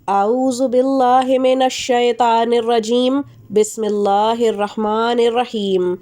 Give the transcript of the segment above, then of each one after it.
اعوذ باللہ من الشیطان الرجیم بسم اللہ الرحمن الرحیم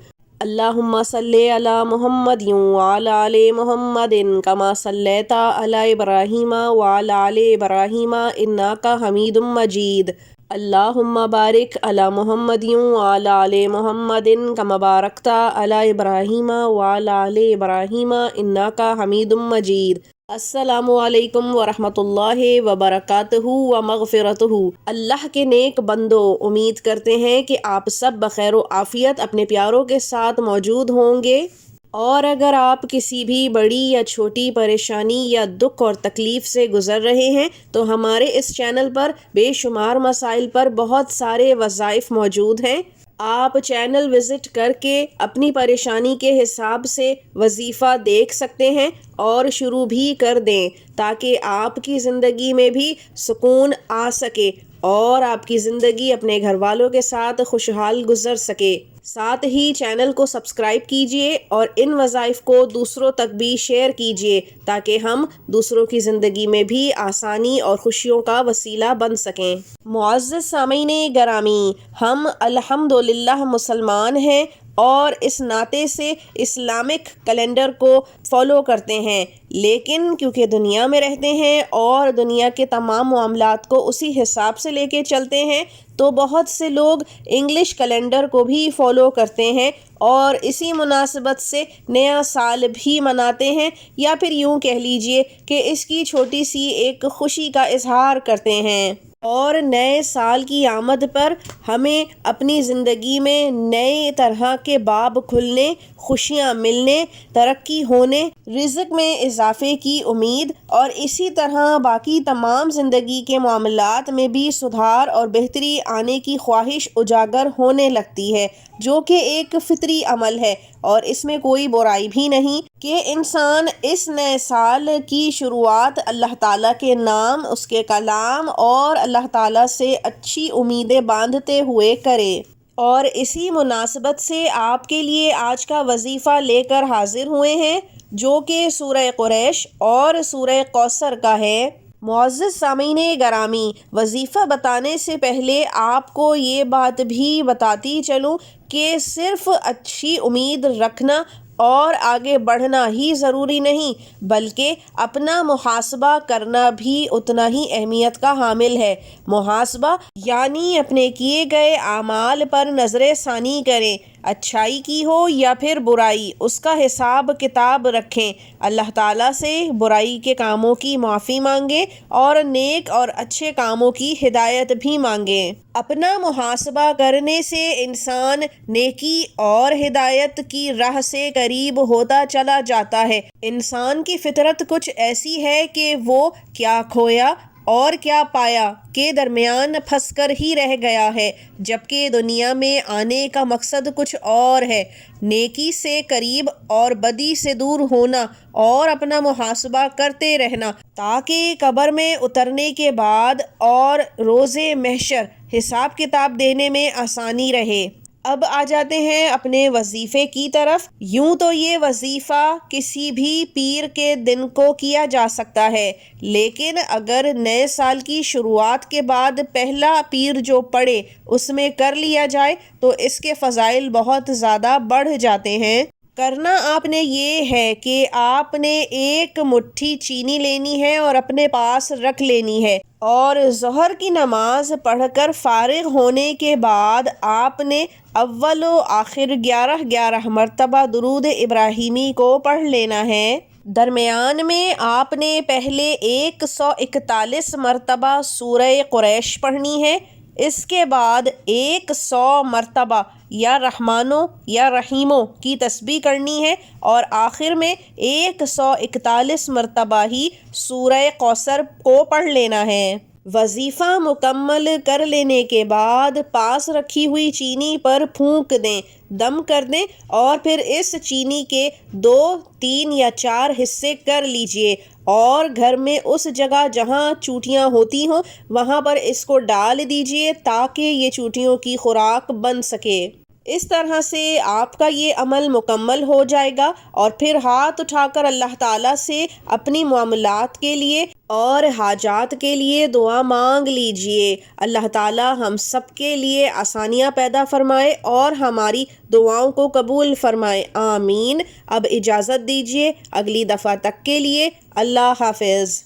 اللہم صلی علی محمد وعلی آل محمد کما صلیت علی ابراہیم وعلی آل ابراہیم انک حمید مجید اللہم بارک علی محمد وعلی آل محمد کما بارکت علی ابراہیم وعلی آل ابراہیم انک حمید مجید۔ السلام علیکم ورحمۃ اللہ وبرکاتہ و مغفرتہ۔ اللہ کے نیک بندو، امید کرتے ہیں کہ آپ سب بخیر و عافیت اپنے پیاروں کے ساتھ موجود ہوں گے، اور اگر آپ کسی بھی بڑی یا چھوٹی پریشانی یا دکھ اور تکلیف سے گزر رہے ہیں تو ہمارے اس چینل پر بے شمار مسائل پر بہت سارے وظائف موجود ہیں۔ آپ چینل وزٹ کر کے اپنی پریشانی کے حساب سے وظیفہ دیکھ سکتے ہیں اور شروع بھی کر دیں، تاکہ آپ کی زندگی میں بھی سکون آ سکے اور آپ کی زندگی اپنے گھر والوں کے ساتھ خوشحال گزر سکے۔ ساتھ ہی چینل کو سبسکرائب کیجئے اور ان وظائف کو دوسروں تک بھی شیئر کیجئے، تاکہ ہم دوسروں کی زندگی میں بھی آسانی اور خوشیوں کا وسیلہ بن سکیں۔ معزز سامعین گرامی، ہم الحمدللہ مسلمان ہیں اور اس ناطے سے اسلامک کیلنڈر کو فالو کرتے ہیں، لیکن کیونکہ دنیا میں رہتے ہیں اور دنیا کے تمام معاملات کو اسی حساب سے لے کے چلتے ہیں، تو بہت سے لوگ انگلش کیلنڈر کو بھی فالو کرتے ہیں اور اسی مناسبت سے نیا سال بھی مناتے ہیں، یا پھر یوں کہہ لیجئے کہ اس کی چھوٹی سی ایک خوشی کا اظہار کرتے ہیں۔ اور نئے سال کی آمد پر ہمیں اپنی زندگی میں نئے طرح کے باب کھلنے، خوشیاں ملنے، ترقی ہونے، رزق میں اضافے کی امید اور اسی طرح باقی تمام زندگی کے معاملات میں بھی سدھار اور بہتری آنے کی خواہش اجاگر ہونے لگتی ہے، جو کہ ایک فطری عمل ہے، اور اس میں کوئی برائی بھی نہیں کہ انسان اس نئے سال کی شروعات اللہ تعالیٰ کے نام، اس کے کلام اور اللہ تعالیٰ سے اچھی امیدیں باندھتے ہوئے کرے۔ اور اسی مناسبت سے آپ کے لیے آج کا وظیفہ لے کر حاضر ہوئے ہیں، جو کہ سورہ قریش اور سورہ کوثر کا ہے۔ معزز سامعین گرامی، وظیفہ بتانے سے پہلے آپ کو یہ بات بھی بتاتی چلوں کہ صرف اچھی امید رکھنا اور آگے بڑھنا ہی ضروری نہیں، بلکہ اپنا محاسبہ کرنا بھی اتنا ہی اہمیت کا حامل ہے۔ محاسبہ یعنی اپنے کیے گئے اعمال پر نظر ثانی کریں، اچھائی کی ہو یا پھر برائی، اس کا حساب کتاب رکھیں، اللہ تعالیٰ سے برائی کے کاموں کی معافی مانگیں اور نیک اور اچھے کاموں کی ہدایت بھی مانگیں۔ اپنا محاسبہ کرنے سے انسان نیکی اور ہدایت کی راہ سے قریب ہوتا چلا جاتا ہے۔ انسان کی فطرت کچھ ایسی ہے کہ وہ کیا کھویا اور کیا پایا کے درمیان پھنس کر ہی رہ گیا ہے، جبکہ دنیا میں آنے کا مقصد کچھ اور ہے، نیکی سے قریب اور بدی سے دور ہونا اور اپنا محاسبہ کرتے رہنا، تاکہ قبر میں اترنے کے بعد اور روز محشر حساب کتاب دینے میں آسانی رہے۔ اب آ جاتے ہیں اپنے وظیفے کی طرف۔ یوں تو یہ وظیفہ کسی بھی پیر کے دن کو کیا جا سکتا ہے، لیکن اگر نئے سال کی شروعات کے بعد پہلا پیر جو پڑے اس میں کر لیا جائے تو اس کے فضائل بہت زیادہ بڑھ جاتے ہیں۔ کرنا آپ نے یہ ہے کہ آپ نے ایک مٹھی چینی لینی ہے اور اپنے پاس رکھ لینی ہے، اور ظہر کی نماز پڑھ کر فارغ ہونے کے بعد آپ نے اول و آخر 11 مرتبہ درود ابراہیمی کو پڑھ لینا ہے۔ درمیان میں آپ نے پہلے 141 مرتبہ سورہ قریش پڑھنی ہے، اس کے بعد 100 مرتبہ یا رحمانو یا رحیمو کی تسبیح کرنی ہے، اور آخر میں 141 مرتبہ ہی سورہ کوثر کو پڑھ لینا ہے۔ وظیفہ مکمل کر لینے کے بعد پاس رکھی ہوئی چینی پر پھونک دیں، دم کر دیں، اور پھر اس چینی کے 2، 3 یا 4 حصے کر لیجئے، اور گھر میں اس جگہ جہاں چونٹیاں ہوتی ہوں وہاں پر اس کو ڈال دیجئے، تاکہ یہ چونٹیوں کی خوراک بن سکے۔ اس طرح سے آپ کا یہ عمل مکمل ہو جائے گا، اور پھر ہاتھ اٹھا کر اللہ تعالیٰ سے اپنی معاملات کے لیے اور حاجات کے لیے دعا مانگ لیجئے۔ اللہ تعالیٰ ہم سب کے لیے آسانیاں پیدا فرمائے اور ہماری دعاؤں کو قبول فرمائے، آمین۔ اب اجازت دیجئے، اگلی دفعہ تک کے لیے اللہ حافظ۔